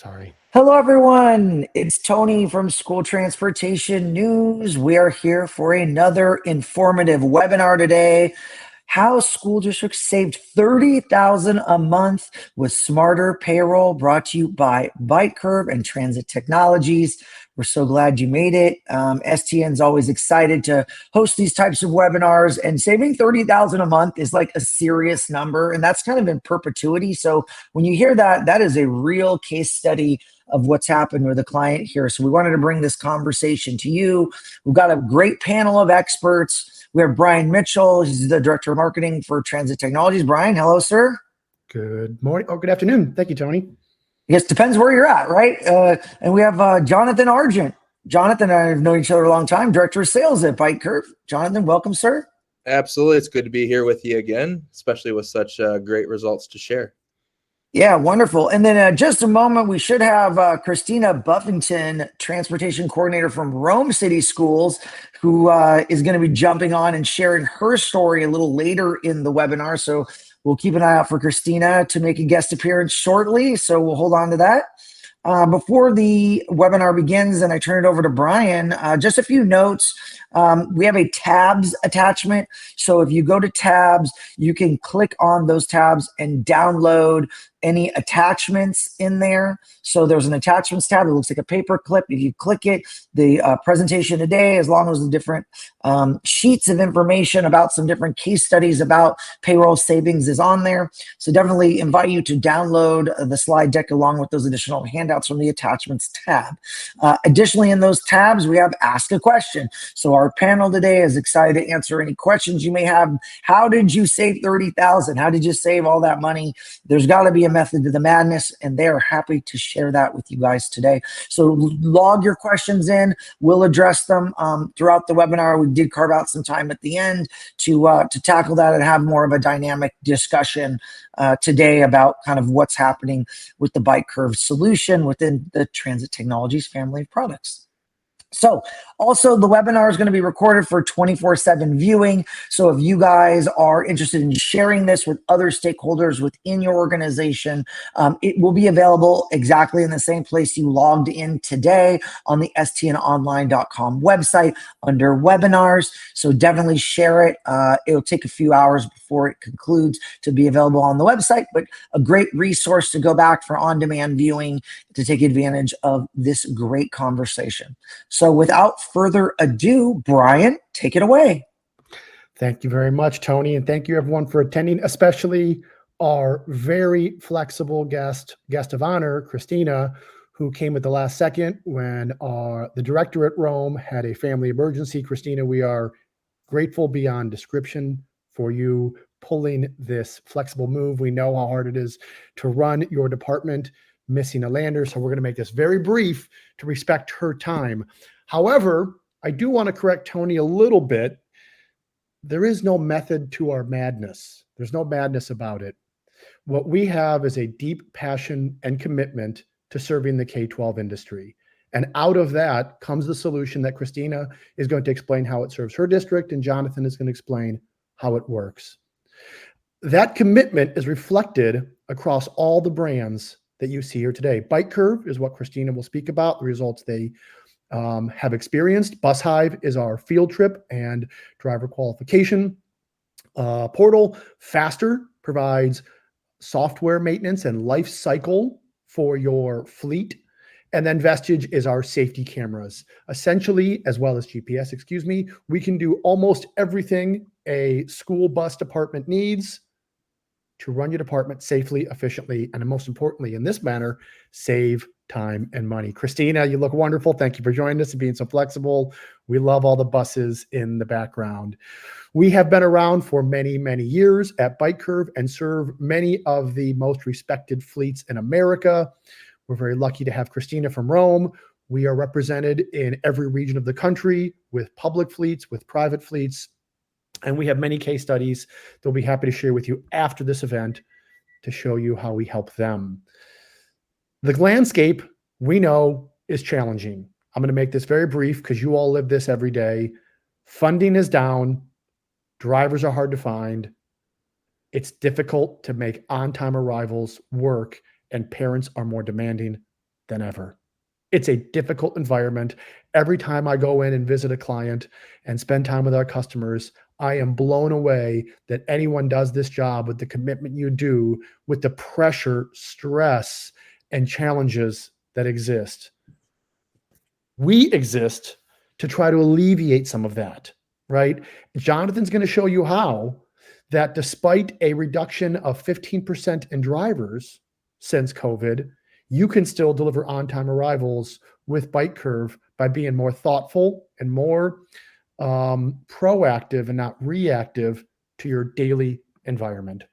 Sorry. Hello, everyone. It's Tony from School Transportation News. We are here for another informative webinar today. How school districts saved $30,000 a month with smarter payroll, brought to you by Bite Curve and Transit Technologies. We're so glad you made it. STN's always excited to host these types of webinars, and saving $30,000 a month is like a serious number, and that's kind of in perpetuity. So when you hear that, that is a real case study of what's happened with a client here. So we wanted to bring this conversation to you. We've got a great panel of experts. We have Brian Mitchell. He's the Director of Marketing for Transit Technologies. Brian, hello, sir. Good morning. Oh, good afternoon. Thank you, Tony. I guess depends where you're at, right? And we have Jonathan Argent. Jonathan and I have known each other a long time, Director of Sales at Bite Curve. Jonathan, welcome, sir. Absolutely. It's good to be here with you again, especially with such great results to share. Yeah, wonderful. And then just a moment, we should have Christina Buffington, Transportation Coordinator from Rome City Schools, who is going to be jumping on and sharing her story a little later in the webinar. So we'll keep an eye out for Christina to make a guest appearance shortly. So we'll hold on to that. Before the webinar begins and I turn it over to Brian, just a few notes. We have a tabs attachment. So if you go to tabs, you can click on those tabs and download any attachments in there. So there's an attachments tab. It looks like a paper clip. If you click it, the presentation today, as long as the different sheets of information about some different case studies about payroll savings is on there. So definitely invite you to download the slide deck along with those additional handouts from the attachments tab. Additionally, in those tabs, we have ask a question. So our panel today is excited to answer any questions you may have. How did you save $30,000? How did you save all that money? There's got to be a method to the madness, and they are happy to share that with you guys today. So log your questions in. We'll address them throughout the webinar. We did carve out some time at the end to tackle that and have more of a dynamic discussion today about kind of what's happening with the Bite Curve solution within the Transit Technologies family of products. So also the webinar is going to be recorded for 24/7 viewing. So if you guys are interested in sharing this with other stakeholders within your organization, it will be available exactly in the same place you logged in today on the stnonline.com website under webinars. So definitely share it. It'll take a few hours before it concludes to be available on the website, but a great resource to go back for on-demand viewing to take advantage of this great conversation. So without further ado, Brian, take it away. Thank you very much, Tony. And thank you everyone for attending, especially our very flexible guest of honor, Christina, who came at the last second when the director at Rome had a family emergency. Christina, we are grateful beyond description for you pulling this flexible move. We know how hard it is to run your department, missing a lander. So we're going to make this very brief to respect her time. However, I do want to correct Tony a little bit. There is no method to our madness. There's no madness about it. What we have is a deep passion and commitment to serving the K-12 industry. And out of that comes the solution that Christina is going to explain how it serves her district, and Jonathan is going to explain how it works. That commitment is reflected across all the brands that you see here today. Bite Curve is what Christina will speak about, the results they have experienced. Bus Hive is our field trip and driver qualification portal. Faster provides software maintenance and life cycle for your fleet. And then Vestige is our safety cameras. Essentially, as well as GPS, we can do almost everything a school bus department needs to run your department safely, efficiently, and most importantly, in this manner, save time and money. Christina, you look wonderful. Thank you for joining us and being so flexible. We love all the buses in the background. We have been around for many, many years at Bite Curve and serve many of the most respected fleets in America. We're very lucky to have Christina from Rome. We are represented in every region of the country with public fleets, with private fleets, and we have many case studies that we'll be happy to share with you after this event to show you how we help them. The landscape, we know, is challenging. I'm going to make this very brief because you all live this every day. Funding is down. Drivers are hard to find. It's difficult to make on-time arrivals work, and parents are more demanding than ever. It's a difficult environment. Every time I go in and visit a client and spend time with our customers, I am blown away that anyone does this job with the commitment you do, with the pressure, stress, and challenges that exist. We exist to try to alleviate some of that, right? Jonathan's going to show you how that despite a reduction of 15% in drivers since COVID, you can still deliver on-time arrivals with Bike Curve by being more thoughtful and more proactive and not reactive to your daily environment.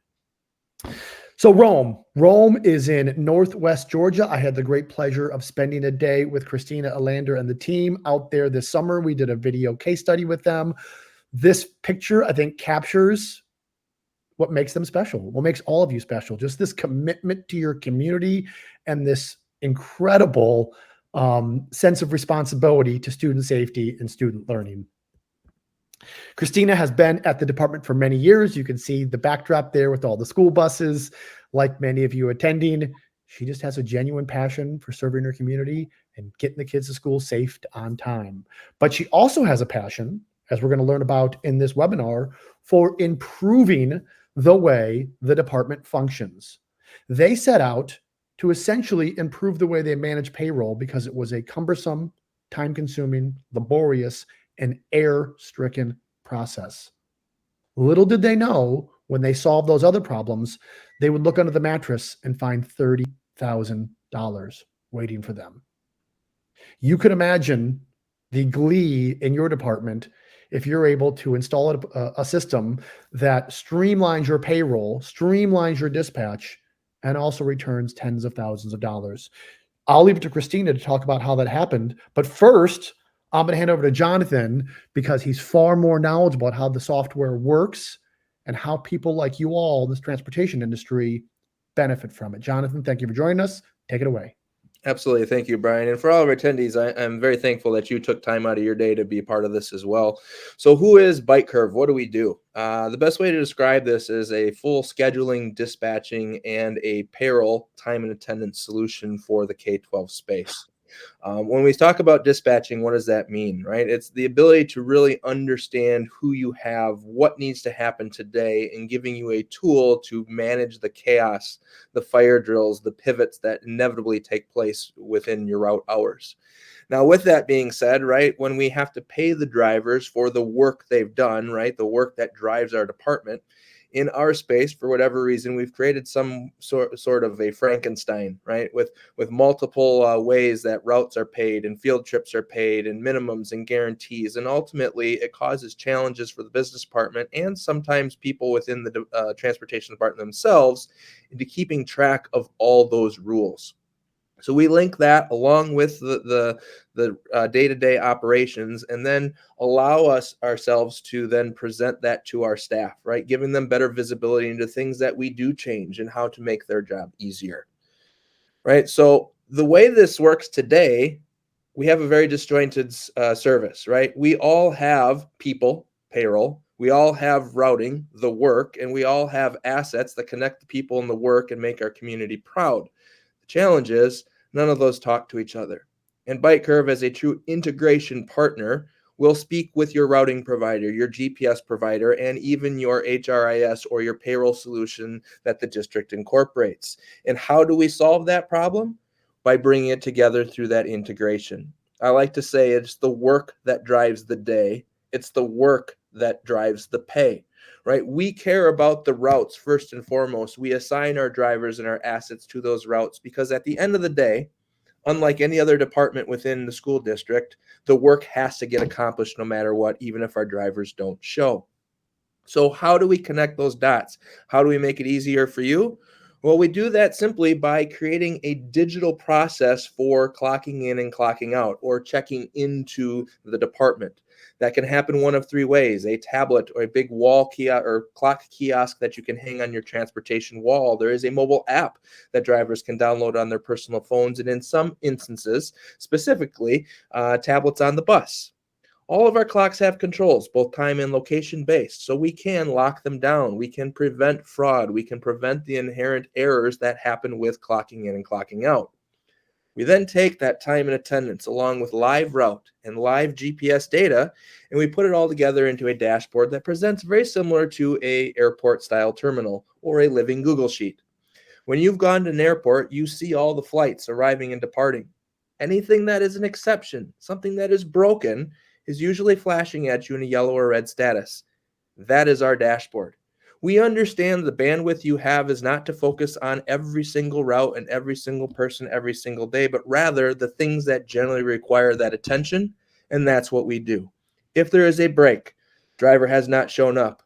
So Rome is in Northwest Georgia. I had the great pleasure of spending a day with Christina Alander and the team out there this summer. We did a video case study with them. This picture, I think, captures what makes them special, what makes all of you special, just this commitment to your community and this incredible sense of responsibility to student safety and student learning. Christina has been at the department for many years. You can see the backdrop there with all the school buses, like many of you attending. She just has a genuine passion for serving her community and getting the kids to school safe on time. But she also has a passion, as we're going to learn about in this webinar, for improving the way the department functions. They set out to essentially improve the way they manage payroll because it was a cumbersome, time-consuming, laborious, and error-stricken process. Little did they know when they solved those other problems, they would look under the mattress and find $30,000 waiting for them. You could imagine the glee in your department if you're able to install a system that streamlines your payroll, streamlines your dispatch, and also returns tens of thousands of dollars. I'll leave it to Christina to talk about how that happened. But first, I'm going to hand over to Jonathan because he's far more knowledgeable about how the software works and how people like you all in this transportation industry benefit from it. Jonathan, thank you for joining us. Take it away. Absolutely. Thank you, Brian. And for all of our attendees, I'm very thankful that you took time out of your day to be a part of this as well. So who is Bike Curve? What do we do? The best way to describe this is a full scheduling, dispatching, and a payroll time and attendance solution for the K-12 space. When we talk about dispatching, what does that mean, right? It's the ability to really understand who you have, what needs to happen today, and giving you a tool to manage the chaos, the fire drills, the pivots that inevitably take place within your route hours. Now, with that being said, right, when we have to pay the drivers for the work they've done, right, the work that drives our department, in our space, for whatever reason, we've created some sort of a Frankenstein, right? With multiple ways that routes are paid and field trips are paid and minimums and guarantees. And ultimately, it causes challenges for the business department and sometimes people within the transportation department themselves into keeping track of all those rules. So we link that along with the day-to-day operations and then allow ourselves to then present that to our staff, right? Giving them better visibility into things that we do change and how to make their job easier, right? So the way this works today, we have a very disjointed service, right? We all have people, payroll. We all have routing, the work, and we all have assets that connect the people and the work and make our community proud. The challenge is none of those talk to each other. And Bike Curve, as a true integration partner, will speak with your routing provider, your GPS provider, and even your HRIS or your payroll solution that the district incorporates. And how do we solve that problem? By bringing it together through that integration. I like to say it's the work that drives the day. It's the work that drives the pay. Right? We care about the routes first and foremost. We assign our drivers and our assets to those routes because at the end of the day, unlike any other department within the school district, the work has to get accomplished no matter what, even if our drivers don't show. So how do we connect those dots? How do we make it easier for you? Well, we do that simply by creating a digital process for clocking in and clocking out or checking into the department. That can happen one of three ways: a tablet or a big wall kiosk or clock kiosk that you can hang on your transportation wall. There is a mobile app that drivers can download on their personal phones, and in some instances, specifically, tablets on the bus. All of our clocks have controls, both time and location based, so we can lock them down. We can prevent fraud. We can prevent the inherent errors that happen with clocking in and clocking out. We then take that time and attendance along with live route and live GPS data, and we put it all together into a dashboard that presents very similar to a airport style terminal or a living Google sheet. When you've gone to an airport, you see all the flights arriving and departing. Anything that is an exception, something that is broken, is usually flashing at you in a yellow or red status. That is our dashboard. We understand the bandwidth you have is not to focus on every single route and every single person every single day, but rather the things that generally require that attention, and that's what we do. If there is a break, driver has not shown up,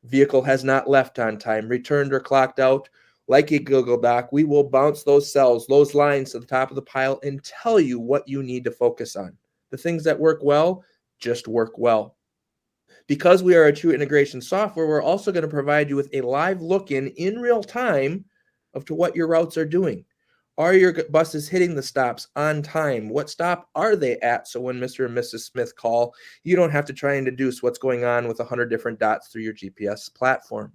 vehicle has not left on time, returned or clocked out, like a Google Doc, we will bounce those cells, those lines to the top of the pile and tell you what you need to focus on. The things that work well just work well. Because we are a true integration software, we're also going to provide you with a live look-in real time of to what your routes are doing. Are your buses hitting the stops on time? What stop are they at? So when Mr. and Mrs. Smith call, you don't have to try and deduce what's going on with 100 different dots through your GPS platform.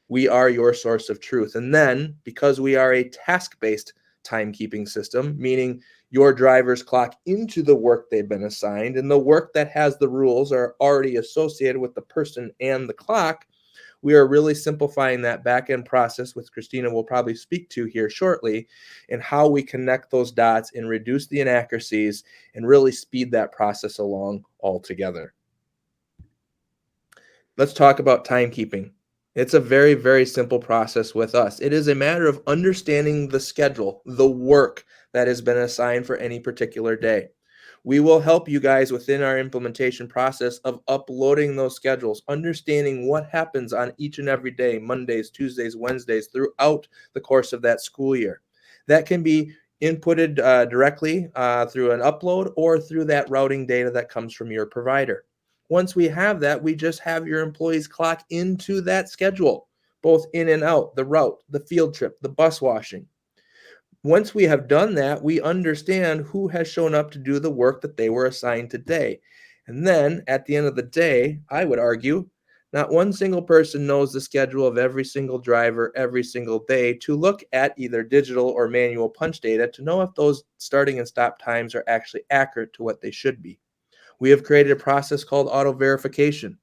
We are your source of truth. And then, because we are a task-based timekeeping system, meaning your drivers clock into the work they've been assigned, and the work that has the rules are already associated with the person and the clock, we are really simplifying that back-end process, which Christina will probably speak to here shortly, and how we connect those dots and reduce the inaccuracies and really speed that process along altogether. Let's talk about timekeeping. It's a very, very simple process with us. It is a matter of understanding the schedule, the work that has been assigned for any particular day. We will help you guys within our implementation process of uploading those schedules, understanding what happens on each and every day, Mondays, Tuesdays, Wednesdays, throughout the course of that school year. That can be inputted directly through an upload or through that routing data that comes from your provider. Once we have that, we just have your employees clock into that schedule, both in and out, the route, the field trip, the bus washing. Once we have done that, we understand who has shown up to do the work that they were assigned today. And then at the end of the day, I would argue, not one single person knows the schedule of every single driver every single day to look at either digital or manual punch data to know if those starting and stop times are actually accurate to what they should be. We have created a process called auto verification.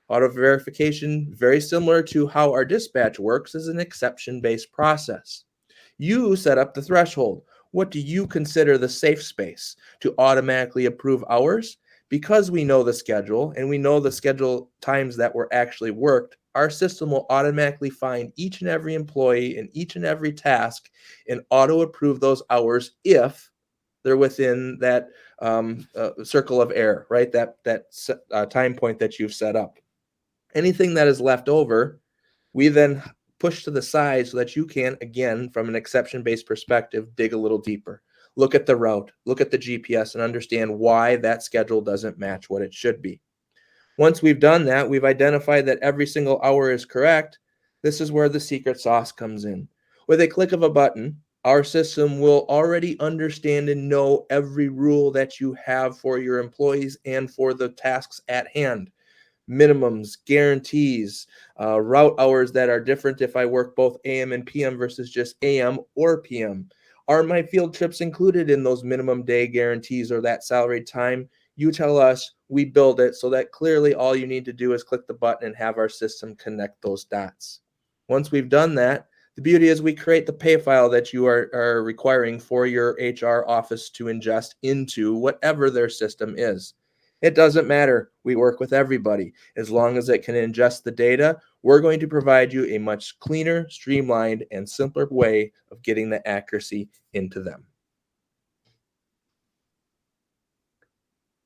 Auto verification, very similar to how our dispatch works, is an exception-based process. You set up the threshold. What do you consider the safe space to automatically approve hours? Because we know the schedule and we know the schedule times that were actually worked, our system will automatically find each and every employee and each and every task and auto approve those hours if they're within that circle of error, right? That time point that you've set up. Anything that is left over, we then push to the side so that you can, again, from an exception-based perspective, dig a little deeper. Look at the route, look at the GPS, and understand why that schedule doesn't match what it should be. Once we've done that, we've identified that every single hour is correct. This is where the secret sauce comes in. With a click of a button, our system will already understand and know every rule that you have for your employees and for the tasks at hand. Minimums, guarantees, route hours that are different if I work both AM and PM versus just AM or PM. Are my field trips included in those minimum day guarantees or that salaried time? You tell us, we build it so that clearly all you need to do is click the button and have our system connect those dots. Once we've done that, the beauty is we create the pay file that you are requiring for your HR office to ingest into whatever their system is. It doesn't matter. We work with everybody. As long as it can ingest the data, we're going to provide you a much cleaner, streamlined, and simpler way of getting the accuracy into them.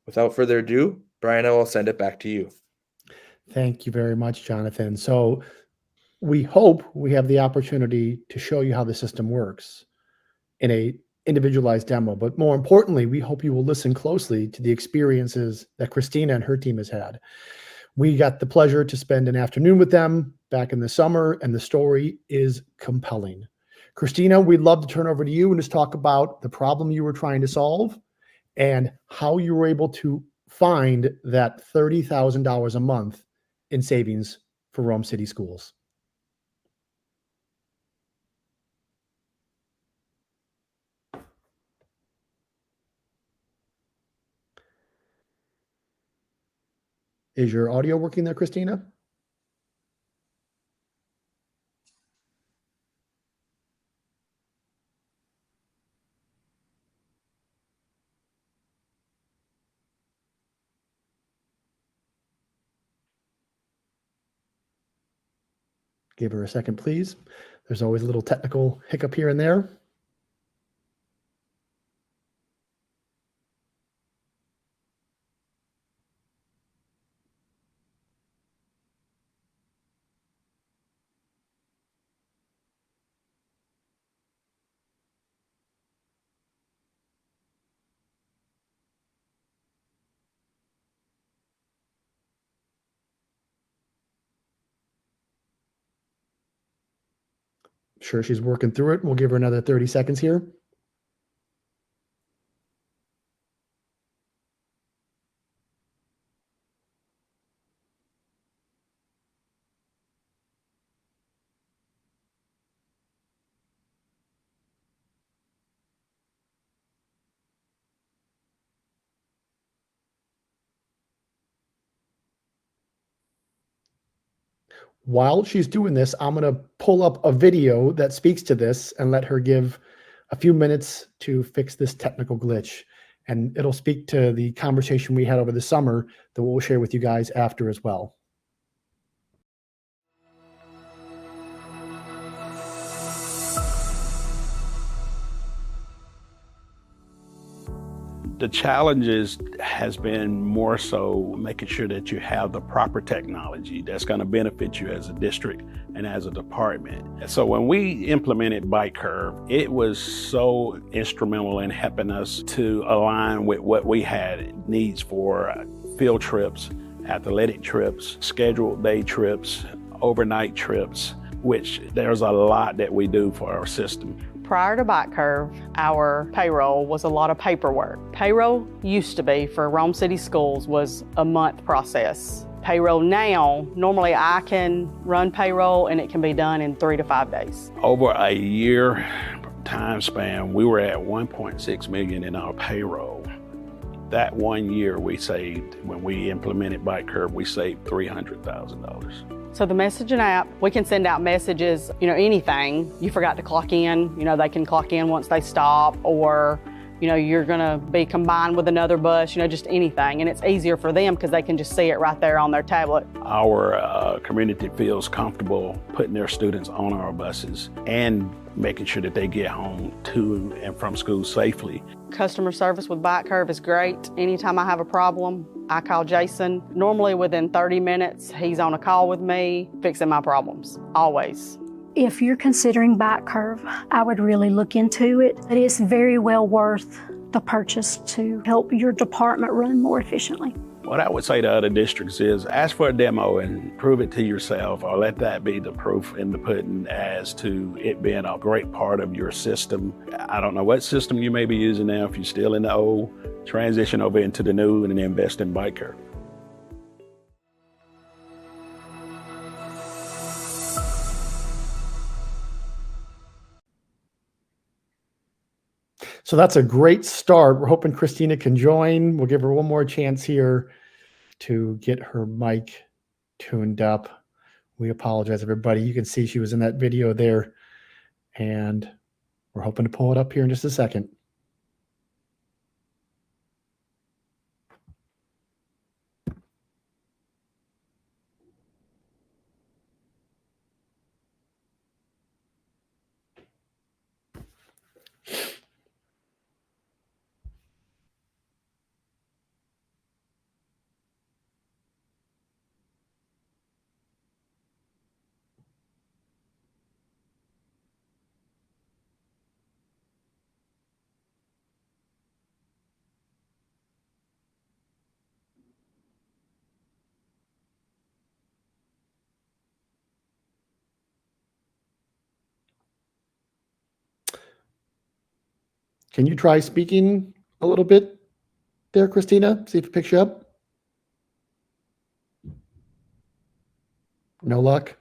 Without further ado, Brian, I will send it back to you. Thank you very much, Jonathan. So we hope we have the opportunity to show you how the system works in a individualized demo, but more importantly, we hope you will listen closely to the experiences that Christina and her team has had. We got the pleasure to spend an afternoon with them back in the summer, and the story is compelling. Christina, we'd love to turn over to you and just talk about the problem you were trying to solve and how you were able to find that $30,000 a month in savings for Rome City Schools. Is your audio working there, Christina? Give her a second, please. There's always a little technical hiccup here and there. Sure, she's working through it. We'll give her another 30 seconds here. While she's doing this, I'm going to pull up a video that speaks to this and let her give a few minutes to fix this technical glitch. And it'll speak to the conversation we had over the summer that we'll share with you guys after as well. The challenges has been more so making sure that you have the proper technology that's going to benefit you as a district and as a department. So when we implemented Bike Curve, it was so instrumental in helping us to align with what we had needs for field trips, athletic trips, scheduled day trips, overnight trips, which there's a lot that we do for our system. Prior to Bike Curve, our payroll was a lot of paperwork. Payroll used to be for Rome City Schools was a month process. Payroll now, normally I can run payroll and it can be done in 3 to 5 days. Over a year time span, we were at 1.6 million in our payroll. That 1 year we saved, when we implemented Bike Curve, we saved $300,000. So the messaging app, we can send out messages, anything. You forgot to clock in, they can clock in once they stop, or, you're gonna be combined with another bus, just anything. And it's easier for them because they can just see it right there on their tablet. Our community feels comfortable putting their students on our buses and making sure that they get home to and from school safely. Customer service with Bike Curve is great. Anytime I have a problem, I call Jason. Normally within 30 minutes, he's on a call with me, fixing my problems, always. If you're considering Bike Curve, I would really look into it. It is very well worth the purchase to help your department run more efficiently. What I would say to other districts is ask for a demo and prove it to yourself, or let that be the proof in the pudding as to it being a great part of your system. I don't know what system you may be using now. If you're still in the old, transition over into the new and invest in Bike Curve. So that's a great start. We're hoping Christina can join. We'll give her one more chance here to get her mic tuned up. We apologize, everybody. You can see she was in that video there, and we're hoping to pull it up here in just a second. Can you try speaking a little bit there, Christina? See if it picks you up. No luck.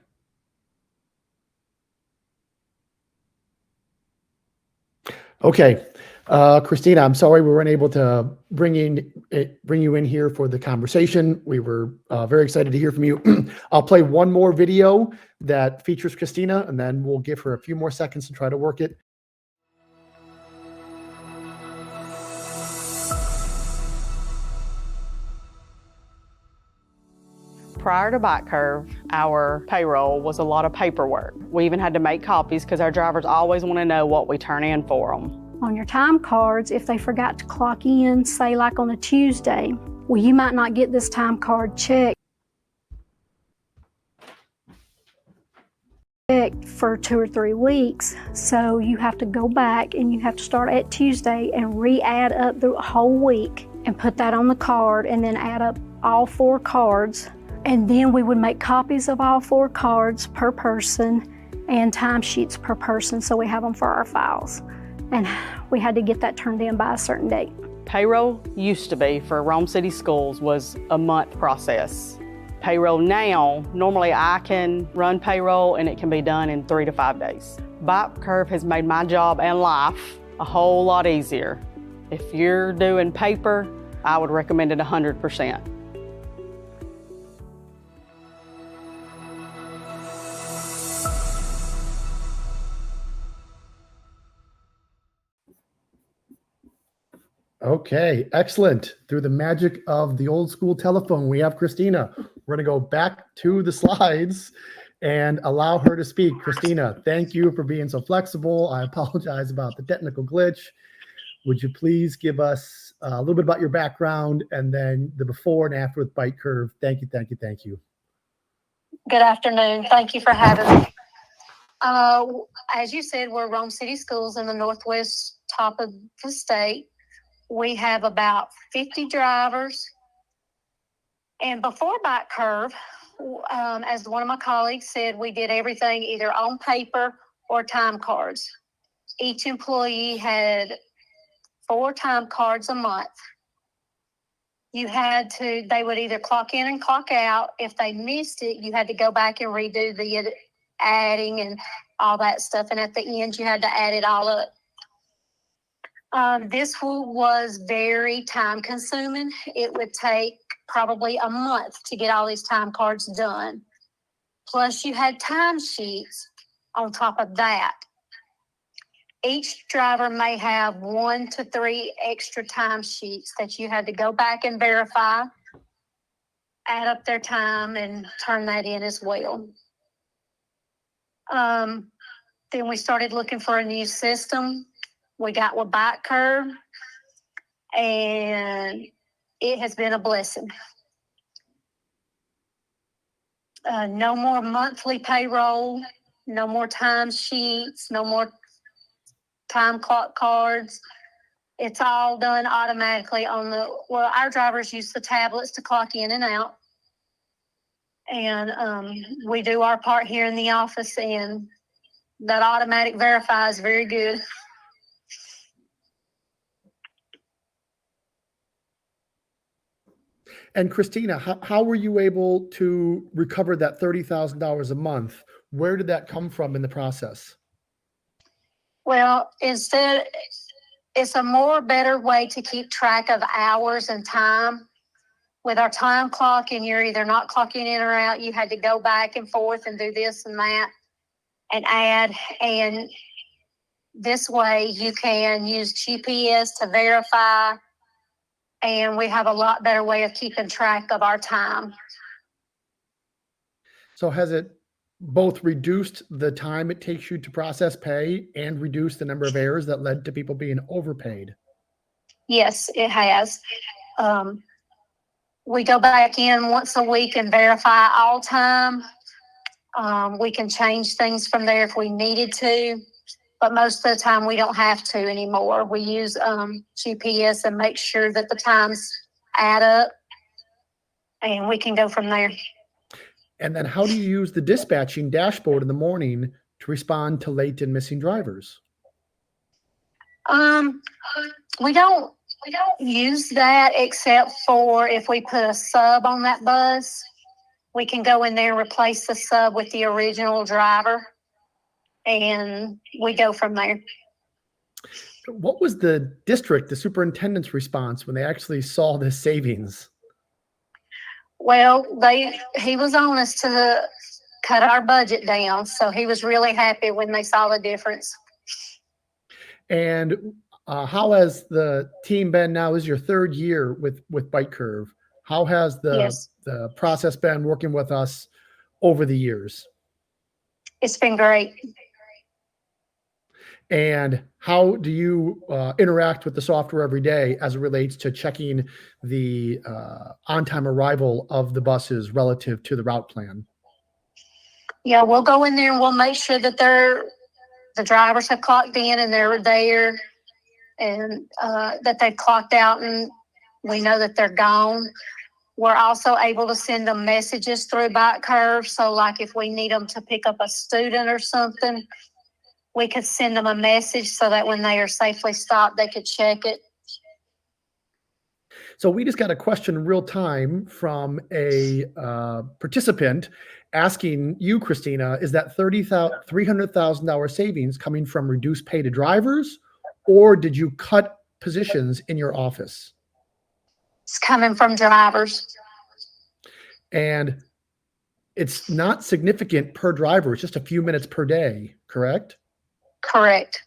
Okay. Christina, I'm sorry we weren't able to bring you in here for the conversation. We were very excited to hear from you. I'll play one more video that features Christina, and then we'll give her a few more seconds to try to work it. Prior to Bike Curve, our payroll was a lot of paperwork. We even had to make copies because our drivers always want to know what we turn in for them. On your time cards, if they forgot to clock in, say like on a Tuesday, well, you might not get this time card checked for 2 or 3 weeks. So you have to go back and you have to start at Tuesday and re-add up the whole week and put that on the card and then add up all 4 cards. And then we would make copies of all 4 cards per person and timesheets per person, so we have them for our files. And we had to get that turned in by a certain date. Payroll used to be, for Rome City Schools, was a month process. Payroll now, normally I can run payroll and it can be done in 3 to 5 days. Bike Curve has made my job and life a whole lot easier. If you're doing paper, I would recommend it 100%. Okay, excellent. Through the magic of the old school telephone, we have Christina. We're going to go back to the slides and allow her to speak. Christina, thank you for being so flexible. I apologize about the technical glitch. Would you please give us a little bit about your background and then the before and after with Bike Curve? Thank you, thank you, thank you. Good afternoon. Thank you for having me. As you said, we're Rome City Schools in the northwest top of the state. We have about 50 drivers. And before Bike Curve, as one of my colleagues said, we did everything either on paper or time cards. Each employee had 4 time cards a month. They would either clock in and clock out. If they missed it, you had to go back and redo the adding and all that stuff. And at the end, you had to add it all up. This was very time consuming. It would take probably a month to get all these time cards done. Plus you had time sheets on top of that. Each driver may have 1 to 3 extra time sheets that you had to go back and verify, add up their time and turn that in as well. Then we started looking for a new system. We got with Bike Curve, and it has been a blessing. No more monthly payroll, no more time sheets, no more time clock cards. It's all done automatically our drivers use the tablets to clock in and out. And we do our part here in the office, and that automatic verify is very good. And Christina, how were you able to recover that $30,000 a month? Where did that come from in the process? Well, it's a better way to keep track of hours and time. With our time clock, and you're either not clocking in or out, you had to go back and forth and do this and that and add. And this way you can use GPS to verify, and we have a lot better way of keeping track of our time. So has it both reduced the time it takes you to process pay and reduced the number of errors that led to people being overpaid? Yes, it has. We go back in once a week and verify all time. We can change things from there if we needed to, but most of the time we don't have to anymore. We use GPS and make sure that the times add up, and we can go from there. And then how do you use the dispatching dashboard in the morning to respond to late and missing drivers? We don't use that except for if we put a sub on that bus. We can go in there and replace the sub with the original driver, and we go from there. What was the district, the superintendent's response when they actually saw this savings? Well, he was honest to cut our budget down, so he was really happy when they saw the difference. And how has the team been now? Is your third year with Bite Curve? How has Yes, the process been working with us over the years? it's been great. And how do you interact with the software every day as it relates to checking the on-time arrival of the buses relative to the route plan? Yeah, we'll go in there and we'll make sure that the drivers have clocked in and they're there, and that they've clocked out, and we know that they're gone. We're also able to send them messages through Bike Curve. So like if we need them to pick up a student or something, we could send them a message so that when they are safely stopped, they could check it. So we just got a question in real time from a participant asking you, Christina, is that $300,000 savings coming from reduced pay to drivers, or did you cut positions in your office? It's coming from drivers. And it's not significant per driver. It's just a few minutes per day, correct? Correct.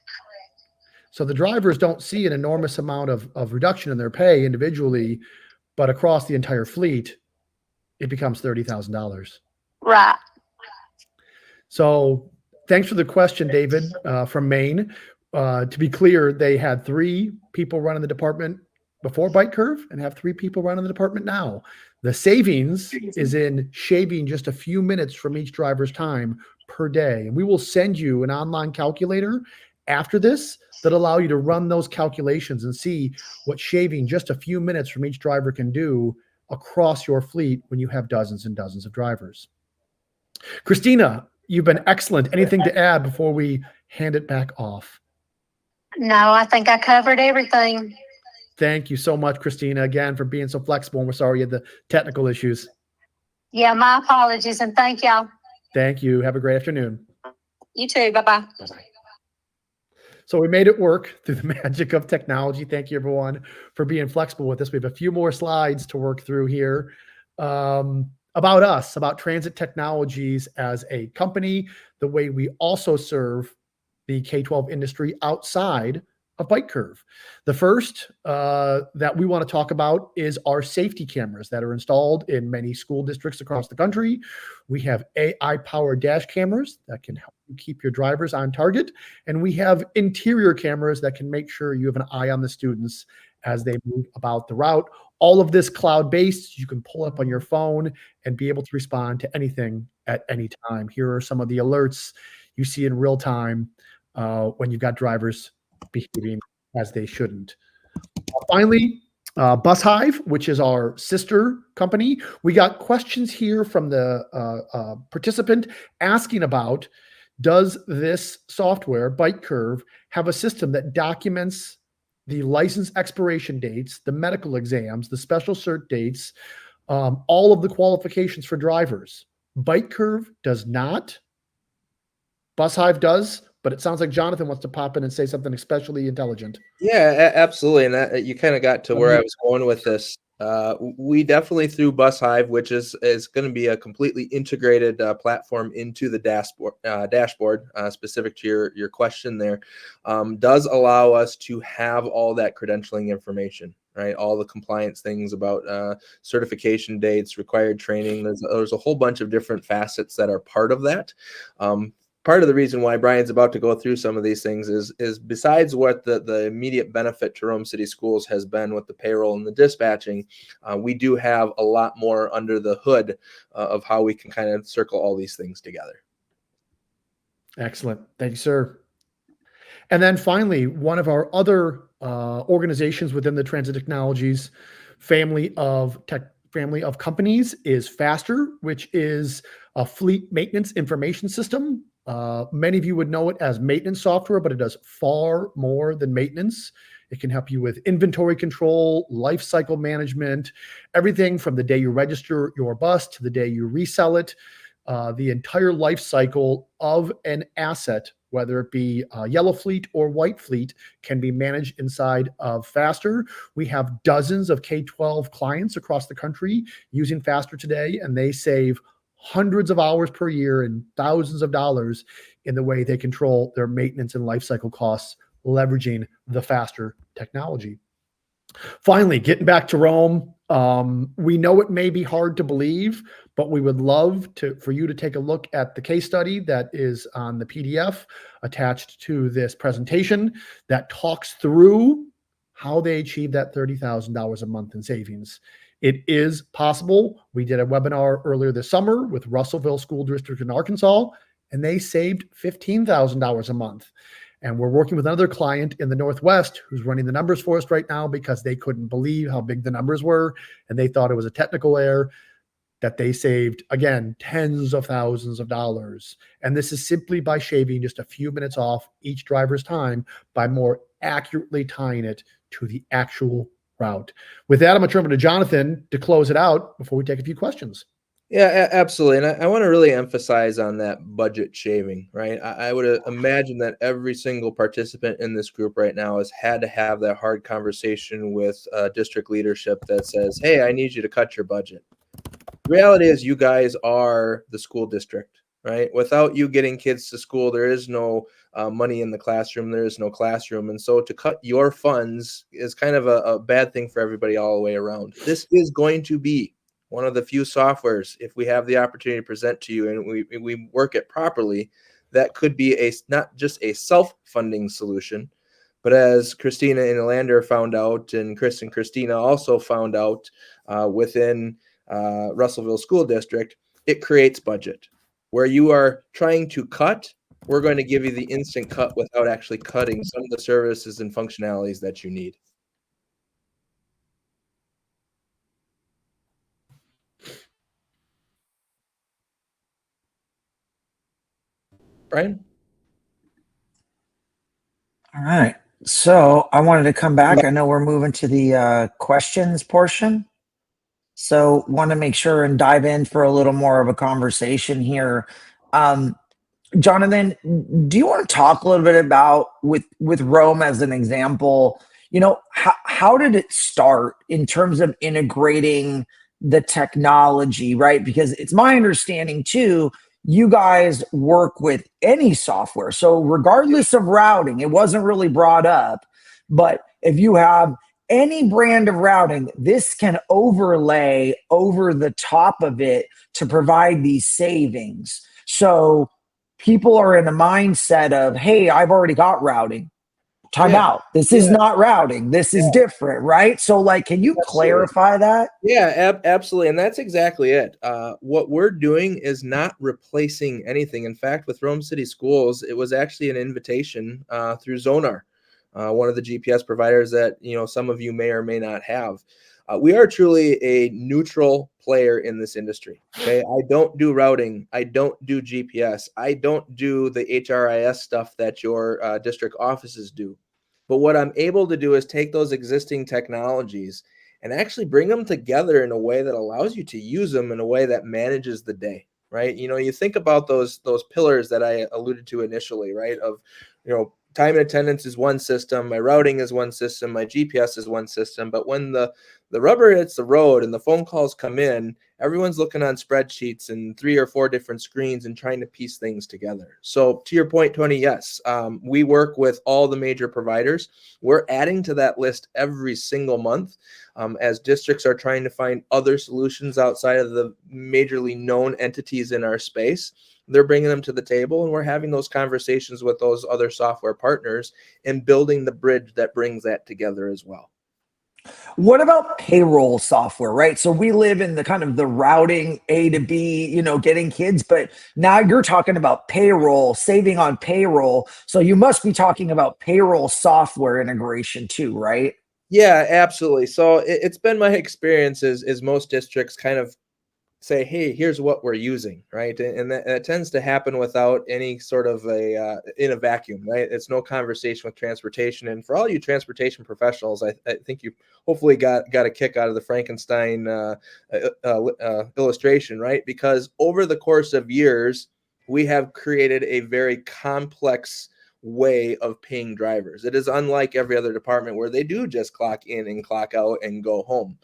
So the drivers don't see an enormous amount of reduction in their pay individually, but across the entire fleet, it becomes $30,000. Right. So thanks for the question, David, from Maine. To be clear, they had 3 people running the department before Bite Curve and have 3 people running the department now. The savings is in shaving just a few minutes from each driver's time per day. And we will send you an online calculator after this that allow you to run those calculations and see what shaving just a few minutes from each driver can do across your fleet when you have dozens and dozens of drivers. Christina, you've been excellent. Anything to add before we hand it back off? No, I think I covered everything. Thank you so much, Christina, again, for being so flexible. And we're sorry you had the technical issues. Yeah, my apologies, and thank y'all. Thank you. Have a great afternoon. You too. Bye-bye. Bye-bye. So we made it work through the magic of technology. Thank you, everyone, for being flexible with us. We have a few more slides to work through here about us, about Transit Technologies as a company, the way we also serve the K-12 industry outside of Bite Curve. The first that we want to talk about is our safety cameras that are installed in many school districts across the country. We have AI-powered dash cameras that can help you keep your drivers on target. And we have interior cameras that can make sure you have an eye on the students as they move about the route. All of this cloud-based, you can pull up on your phone and be able to respond to anything at any time. Here are some of the alerts you see in real time when you've got drivers behaving as they shouldn't. Finally, Bus Hive, which is our sister company. We got questions here from the participant asking about, does this software, Bite Curve, have a system that documents the license expiration dates, the medical exams, the special cert dates, all of the qualifications for drivers? Bite Curve does not. Bus Hive does, but it sounds like Jonathan wants to pop in and say something especially intelligent. Yeah, absolutely. And that, you kind of got to where I was going with this. We definitely through Bus Hive, which is going to be a completely integrated platform into the dashboard, specific to your question there, does allow us to have all that credentialing information, right? All the compliance things about certification dates, required training. There's a whole bunch of different facets that are part of that. Part of the reason why Brian's about to go through some of these things is besides what the immediate benefit to Rome City Schools has been with the payroll and the dispatching, we do have a lot more under the hood of how we can kind of circle all these things together. Excellent. Thank you, sir. And then finally, one of our other organizations within the Transit Technologies family of companies is Faster, which is a fleet maintenance information system. Many of you would know it as maintenance software, but it does far more than maintenance. It can help you with inventory control, life cycle management, everything from the day you register your bus to the day you resell it. The entire life cycle of an asset whether it be yellow fleet or white fleet, can be managed inside of Faster. We have dozens of K-12 clients across the country using Faster today, and they save hundreds of hours per year and thousands of dollars in the way they control their maintenance and lifecycle costs, leveraging the Faster technology. Finally, getting back to Rome, we know it may be hard to believe, but we would love for you to take a look at the case study that is on the PDF attached to this presentation that talks through how they achieved that $30,000 a month in savings. It is possible. We did a webinar earlier this summer with Russellville School District in Arkansas, and they saved $15,000 a month. And we're working with another client in the Northwest who's running the numbers for us right now because they couldn't believe how big the numbers were. And they thought it was a technical error, that they saved, again, tens of thousands of dollars. And this is simply by shaving just a few minutes off each driver's time by more accurately tying it to the actual route. With that, I'm going to turn it to Jonathan to close it out before we take a few questions. Yeah, absolutely. And I want to really emphasize on that budget shaving, right? I would imagine that every single participant in this group right now has had to have that hard conversation with district leadership that says, hey, I need you to cut your budget. The reality is you guys are the school district, right? Without you getting kids to school, there is no money in the classroom. There is no classroom. And so to cut your funds is kind of a bad thing for everybody all the way around. This is going to be one of the few softwares, if we have the opportunity to present to you and we work it properly, that could be not just a self-funding solution, but as Christina and Elander found out, and Chris and Christina also found out within Russellville School District, it creates budget. Where you are trying to cut, we're going to give you the instant cut without actually cutting some of the services and functionalities that you need. Brian? All right. So I wanted to come back. I know we're moving to the questions portion. So want to make sure and dive in for a little more of a conversation here. Jonathan, do you want to talk a little bit about with Rome as an example? You know, how did it start in terms of integrating the technology, right? Because it's my understanding too, you guys work with any software. So regardless of routing, it wasn't really brought up, but if you have any brand of routing, this can overlay over the top of it to provide these savings. So people are in a mindset of, hey, I've already got routing. Time out. This is not routing. This is different, right? So like, can you clarify that? Yeah, absolutely. And that's exactly it. What we're doing is not replacing anything. In fact, with Rome City Schools, it was actually an invitation through Zonar, one of the GPS providers that, you know, some of you may or may not have. We are truly a neutral player in this industry. Okay, I don't do routing. I don't do GPS. I don't do the HRIS stuff that your district offices do. But what I'm able to do is take those existing technologies and actually bring them together in a way that allows you to use them in a way that manages the day, right? You know, you think about those pillars that I alluded to initially, right? Of, you know, time and attendance is one system, my routing is one system, my GPS is one system. But when the rubber hits the road and the phone calls come in, everyone's looking on spreadsheets and 3 or 4 different screens and trying to piece things together. So to your point, Tony, yes, we work with all the major providers. We're adding to that list every single month as districts are trying to find other solutions outside of the majorly known entities in our space. They're bringing them to the table, and we're having those conversations with those other software partners and building the bridge that brings that together as well. What about payroll software, right? So we live in the kind of the routing A to B, you know, getting kids, but now you're talking about payroll, saving on payroll. So you must be talking about payroll software integration too, right? Yeah, absolutely. So it's been my experience is most districts kind of say, hey, here's what we're using, right? And that tends to happen without any sort of in a vacuum, right? It's no conversation with transportation. And for all you transportation professionals, I think you hopefully got a kick out of the Frankenstein illustration, right? Because over the course of years, we have created a very complex way of paying drivers. It is unlike every other department where they do just clock in and clock out and go home.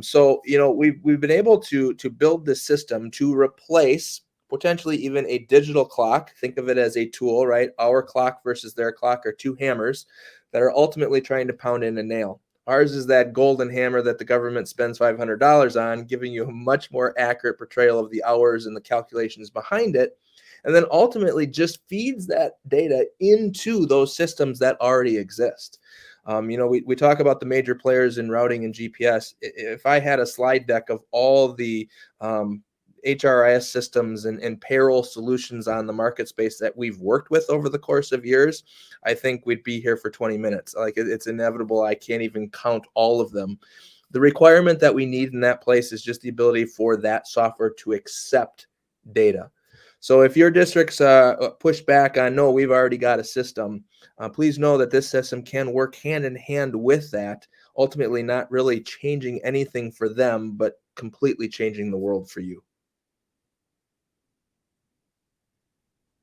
So, we've been able to build this system to replace potentially even a digital clock. Think of it as a tool, right? Our clock versus their clock are two hammers that are ultimately trying to pound in a nail. Ours is that golden hammer that the government spends $500 on, giving you a much more accurate portrayal of the hours and the calculations behind it, and then ultimately just feeds that data into those systems that already exist. We talk about the major players in routing and GPS. If I had a slide deck of all the HRIS systems and payroll solutions on the market space that we've worked with over the course of years, I think we'd be here for 20 minutes. Like, it's inevitable. I can't even count all of them. The requirement that we need in that place is just the ability for that software to accept data. So if your district's push back on, no, we've already got a system, please know that this system can work hand in hand with that, ultimately not really changing anything for them, but completely changing the world for you.